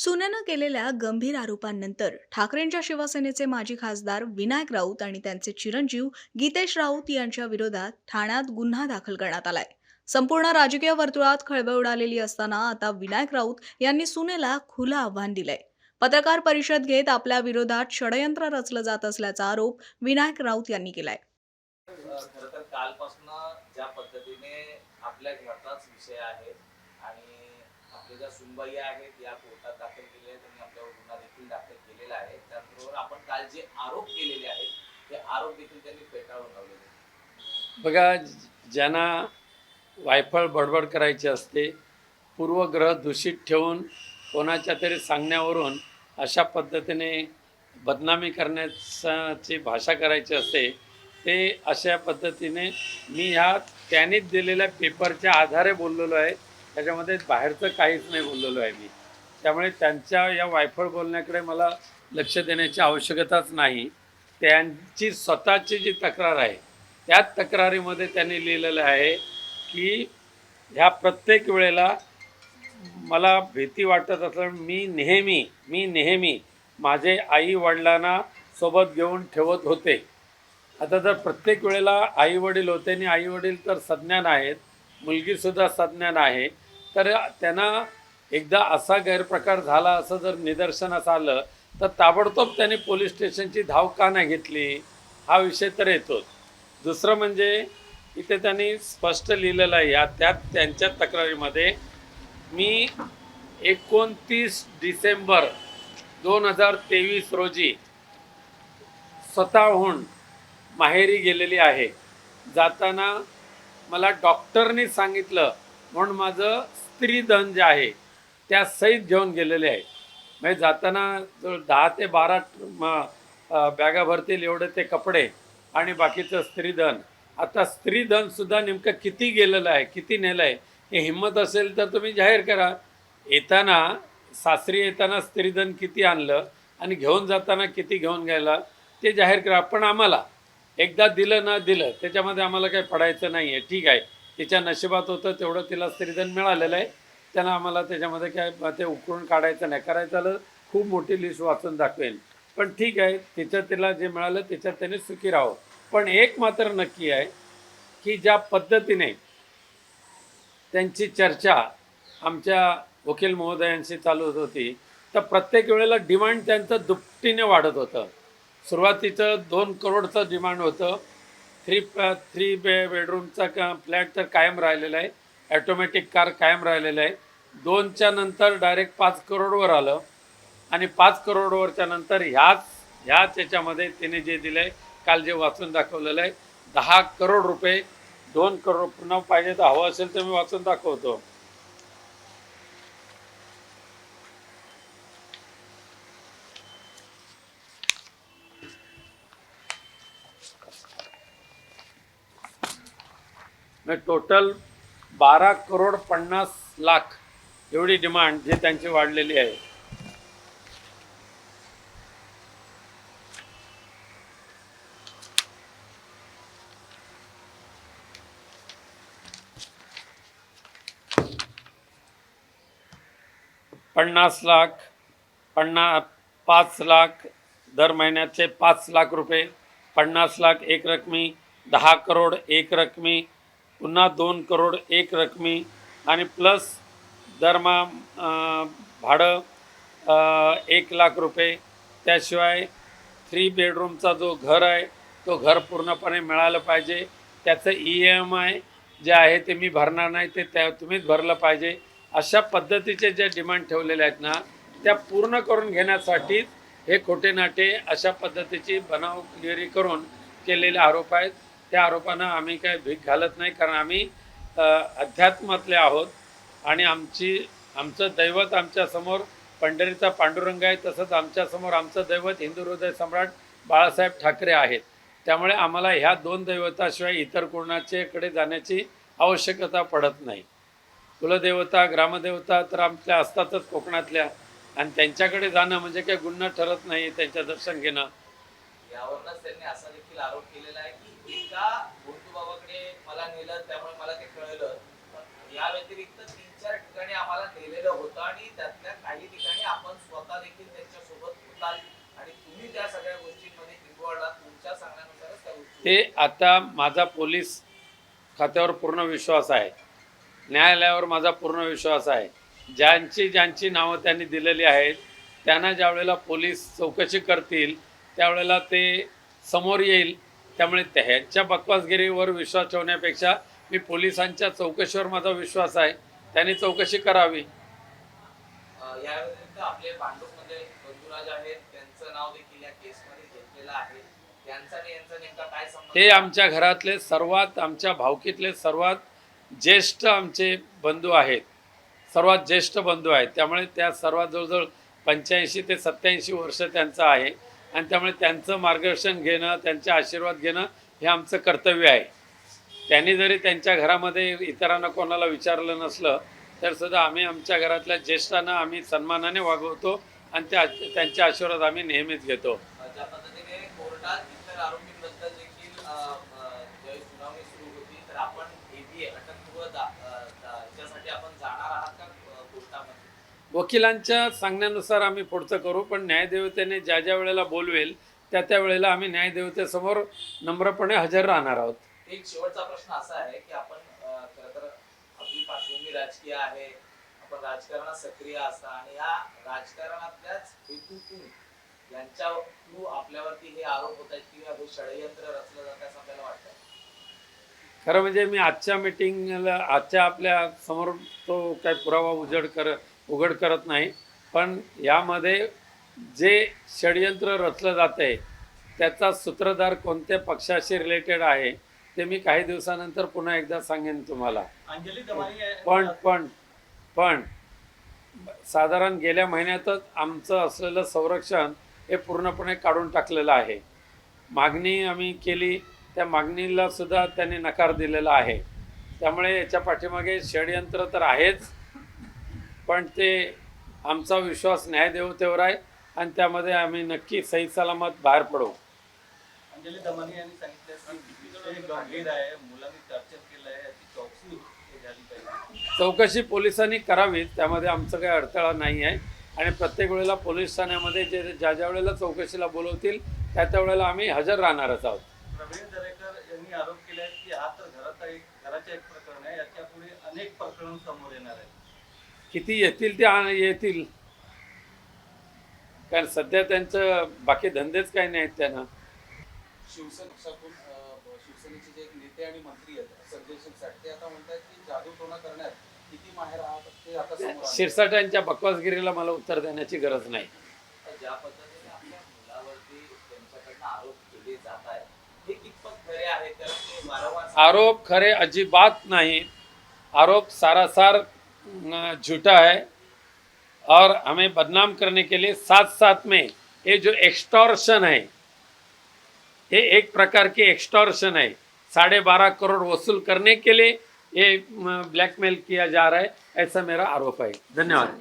सुनेनं केलेल्या गंभीर आरोपांनंतर ठाकरेंच्या शिवसेनेचे माजी खासदार विनायक राऊत आणि त्यांचे चिरंजीव गीतेश राऊत यांच्या विरोधात ठाण्यात गुन्हा दाखल करण्यात आलाय. संपूर्ण राजकीय वर्तुळात खळबळ उडालेली असताना आता विनायक राऊत यांनी सुनेला खुलं आव्हान दिलंय. पत्रकार परिषद घेत आपल्या विरोधात षडयंत्र रचलं जात असल्याचा आरोप विनायक राऊत यांनी केलाय. खरं तर कालपासून ज्या पद्धतीने आपल्या घरातलाच विषय आहे आणि आपल्या ज्या सुनबाई आहेत या कोर्टात दाखल केलेल्या आहेत, त्यांनी आपल्यावर गुन्हा देखील दाखल केलेला आहे. त्याचबरोबर आपण काल जे आरोप केलेले आहेत ते आरोप देखील त्यांनी फेटाळून लावलेले आहेत. बघा, ज्यांना वायफळ बडबड करायची असते, पूर्वग्रह दूषित ठेवून कोणाच्या तरी सांगण्यावरून अशा पद्धतीने बदनामी करण्याची भाषा करायची असते, ते अशा पद्धतीने मी ह्या त्यांनीच दिलेल्या पेपरच्या आधारे बोललेलो आहे. त्याच्यामध्ये बाहेरचं काहीच नाही बोललेलो आहे मी. त्यामुळे त्यांच्या या वायफळ बोलण्याकडे मला लक्ष देण्याची आवश्यकताच नाही. त्यांची स्वतःची जी तक्रार आहे त्याच तक्रारीमध्ये त्यांनी लिहिलेलं आहे की ह्या प्रत्येक वेळेला मला भीती वाटत असल्यामुळे मी नेहमी माझे आई वडिलांना सोबत घेऊन ठेवत होते. आता जर प्रत्येक वेळेला आई वडील होते आणि आई वडील तर सज्ञान आहेत, मुलगीसुद्धा सज्ञान आहे, तर त्यांना एकदा असा गैरप्रकार झाला असं जर निदर्शनास आलं तर ताबडतोब त्यांनी पोलीस स्टेशनची धाव का नाही घेतली, हा विषय तर येतोच. दुसरं म्हणजे इथे त्यांनी स्पष्ट लिहिलेलं आहे या त्यांच्या तक्रारीमध्ये, मी 29 डिसेंबर 2023 रोजी स्वतःहून माहेरी गेलेली आहे. जाताना मला डॉक्टरनी सांगितलं म्हणून माझं स्त्रीधन जे आहे त्या सहित घेऊन गेलेले आहे. म्हणजे जाताना जो 10 ते 12 बॅगा भरतील एवढे ते कपडे आणि बाकीचं स्त्रीधन. आता स्त्रीधनसुद्धा नेमकं किती गेलेलं आहे, किती नेलं आहे, हे हिंमत असेल तर तुम्ही जाहीर करा. येताना सासरी येताना स्त्रीधन किती आणलं आणि घेऊन जाताना किती घेऊन गेला ते जाहीर करा. पण आम्हाला एकदा दिलं ना दिलं त्याच्यामध्ये आम्हाला काही पडायचं नाही आहे. ठीक आहे, तिच्या नशिबात होतं तेवढं तिला स्त्रीधन मिळालेलं आहे, त्यानं आम्हाला त्याच्यामध्ये काय ते उकळून काढायचं नाही. करायचं आलं खूप मोठी लिस्ट वाचून दाखवेन, पण ठीक आहे, तिला जे मिळालं त्याच्यात त्याने सुखी राहावं. पण एक मात्र नक्की आहे की ज्या पद्धतीने त्यांची चर्चा आमच्या वकील महोदयांशी चालू होती तर प्रत्येक वेळेला डिमांड त्यांचं दुपटीने वाढत होतं. सुरुवातीचं 2 करोडचं डिमांड होतं. थ्री बेडरूमचा फ्लॅट तर कायम राहिलेला आहे, ॲटोमॅटिक कार कायम राहिलेलं आहे. 2च्या नंतर डायरेक्ट 5 करोडवर आलं आणि 5 करोडवरच्या नंतर ह्याच याच्यामध्ये तिने जे दिलं आहे, काल जे वाचून दाखवलेलं आहे, 10 करोड रुपये. 2 करोड पुन्हा पाहिजे तर हवं असेल तर मी वाचून दाखवतो. टोटल 12,50,00,000 एवढी डिमांड जी त्यांची वाढलेली आहे. ₹50,00,000, 5,00,000 दर महिन्याचे 5,00,000 रुपये, 50,00,000 एक रकमी, 10 करोड एक रकमी, पुन्हा 2 करोड एक रकमी आणि प्लस दरमहा भाडं 1,00,000 रुपये. त्याशिवाय 3 बेडरूमचा जो घर आहे तो घर पूर्णपणे मिळालं पाहिजे. त्याचं EMI जे आहे ते मी भरणार नाही, ते तुम्हीच भरलं पाहिजे. अशा पद्धतीचे जे डिमांड ठेवलेले आहेत ना, त्या पूर्ण करून घेण्यासाठीच हे खोटे नाटे अशा पद्धतीची बनावगिरी करून केलेले आरोप आहेत. त्या आरोपांना आम्ही काय भीक घालत नाही, कारण आम्ही अध्यात्मातले आहोत आणि आमचं दैवत आमच्यासमोर पंढरीचा पांडुरंग आहे, तसंच आमच्यासमोर आमचं दैवत हिंदू हृदय सम्राट बाळासाहेब ठाकरे आहेत. त्यामुळे आम्हाला ह्या 2 दैवताशिवाय इतर कोणाच्याकडे जाण्याची आवश्यकता पडत नाही. कुलदेवता, ग्रामदेवता तर आपल्या असतातच कोकणातल्या, आणि त्यांच्याकडे जाणं म्हणजे काही गुन्हा ठरत नाही त्यांच्या दर्शन घेणं. यावरूनच त्यांनी असा देखील आरोप केलेला आहे की एका गोंदूबाबाकडे मला नेलं त्यामुळे मला ते कळलं, पण या व्यतिरिक्त 3-4 ठिकाणी आम्हाला नेलेलं होतं आणि त्यातल्या काही ठिकाणी आपण स्वतः देखील त्यांच्यासोबत होताल आणि तुम्ही त्या सगळ्या गोष्टींमध्ये इन्व्हॉल्ड आहात. तुमच्या सांगण्यानुसारच त्या गोष्टी ते आता माझा पोलीस खात्यावर पूर्ण विश्वास आहे, न्यायालयावर माझा पूर्ण विश्वास आहे. ज्यांची नावं त्यांनी दिलेली आहेत त्यांना ज्यावेळेला पोलीस चौकशी करतील त्यावेळेला ते समोर येईल. त्यामुळे ह्यांच्या बकवासगिरीवर विश्वास ठेवण्यापेक्षा मी पोलिसांच्या चौकशीवर माझा विश्वास आहे, त्यांनी चौकशी करावी. या व्यतिरिक्त आपले भांडूपमध्ये बंधुराज आहेत, त्यांचं नाव देखील या केसमध्ये घेतलेलं आहे. त्यांचा आणि यांचा नेमका काय संबंध? ते आमच्या घरातले सर्वात, आमच्या भावकीतले सर्वात ज्येष्ठ आमचे बंधू आहेत, सर्वात ज्येष्ठ बंधू आहेत. त्यामुळे त्या सर्वात जवळजवळ 85 ते 87 वर्ष त्यांचं आहे आणि त्यामुळे त्यांचं मार्गदर्शन घेणं, त्यांचे आशीर्वाद घेणं हे आमचं कर्तव्य आहे. त्यांनी जरी त्यांच्या घरामध्ये इतरांना कोणाला विचारलं नसलं तर सुद्धा आम्ही आमच्या घरातल्या ज्येष्ठांना आम्ही सन्मानाने वागवतो आणि त्यांचे आशीर्वाद आम्ही नेहमीच घेतो. ज्या पद्धतीने कोर्टात इतर आरोपींबद्दल देखील ज्यावेळी सुनावणी सुरू होती तर आपण ABA अटकपूर्व याच्यासाठी आपण जाणार आहात का कोर्टामध्ये? वकिलांच्या सांगण्यानुसार आम्ही पुढचं करू, पण न्यायदेवतेने ज्या वेळेला बोलवेल त्या वेळेला आम्ही न्यायदेवतेसमोर नम्रपणे हजर राहणार आहोत. एक शेवटचा प्रश्न असा आहे की आपण खरं तर आपली पार्श्वभूमी राजकीय आहे, आपण राजकारणात सक्रिय असता आणि या राजकारणातल्याच हेतूतून यांच्या थ्रू आपल्यावरती हे आरोप होत आहेत किंवा हे षडयंत्र रचलं जात आहे असं आपल्याला वाटतं? खरं म्हणजे मी आजच्या मीटिंगला आजच्या आपल्या समोर तो काय पुरावा उघड करत नाही, पण यामध्ये जे षडयंत्र रचलं जातं आहे त्याचा सूत्रधार कोणत्या पक्षाशी रिलेटेड आहे ते मी काही दिवसानंतर पुन्हा एकदा सांगेन तुम्हाला. पण साधारण गेल्या महिन्यातच आमचं असलेलं संरक्षण हे पूर्णपणे काढून टाकलेलं आहे. मागणी आम्ही केली, त्या मागणीला सुद्धा त्यांनी नकार दिलेला आहे. त्यामुळे याच्या पाठीमागे षडयंत्र तर आहेच, पण ते आमचा विश्वास न्यायदेवतेवर आहे आणि त्यामध्ये आम्ही नक्की सही सलामत बाहेर पडू. अंजली दमानी यांनी सांगितलं की विषय गंभीर आहे, मुलांनी चर्चा केलं आहे, याची चौकशी झाली पाहिजे. चौकशी पोलिसांनी करावी, त्यामध्ये आमचं काही अडथळा नाही आहे आणि प्रत्येक वेळेला पोलीस ठाण्यामध्ये ज्या वेळेला चौकशीला बोलवतील त्या वेळेला आम्ही हजर राहणारच आहोत. प्रवीण दरेकर यांनी आरोप केला आहे की हा तर घराचं एक प्रकरण आहे, याच्या पुढे अनेक प्रकरण समोर येणार आहे. किती येतील ते येतील, कारण सध्या त्यांचं बाकी धंदेच काही नाहीत त्यांना. शिवसेनेचे जे एक नेते आणि मंत्री आहेत संजय शिरसाट, ते आता म्हणतात की जादूटोणा करण्यात किती माहेर आहात ते आता समोर आलं. शिरसाटांच्या बकवासगिरीला मला उत्तर देण्याची गरज नाही. ज्या पद्धतीने आपल्या मुलावरती त्यांच्याकडनं आरोप केले जात आहेत हे कितपत खरे आहे? कारण ते वारंवार आरोप खरे अजिबात नहीं, आरोप सारासार झूठा है और हमें बदनाम करने के लिए साथ साथ में ये जो एक्सटॉर्शन है, ये एक प्रकार की एक्सटॉर्शन है. 12.5 करोड़ वसूल करने के लिए ये ब्लैकमेल किया जा रहा है, ऐसा मेरा आरोप है. धन्यवाद.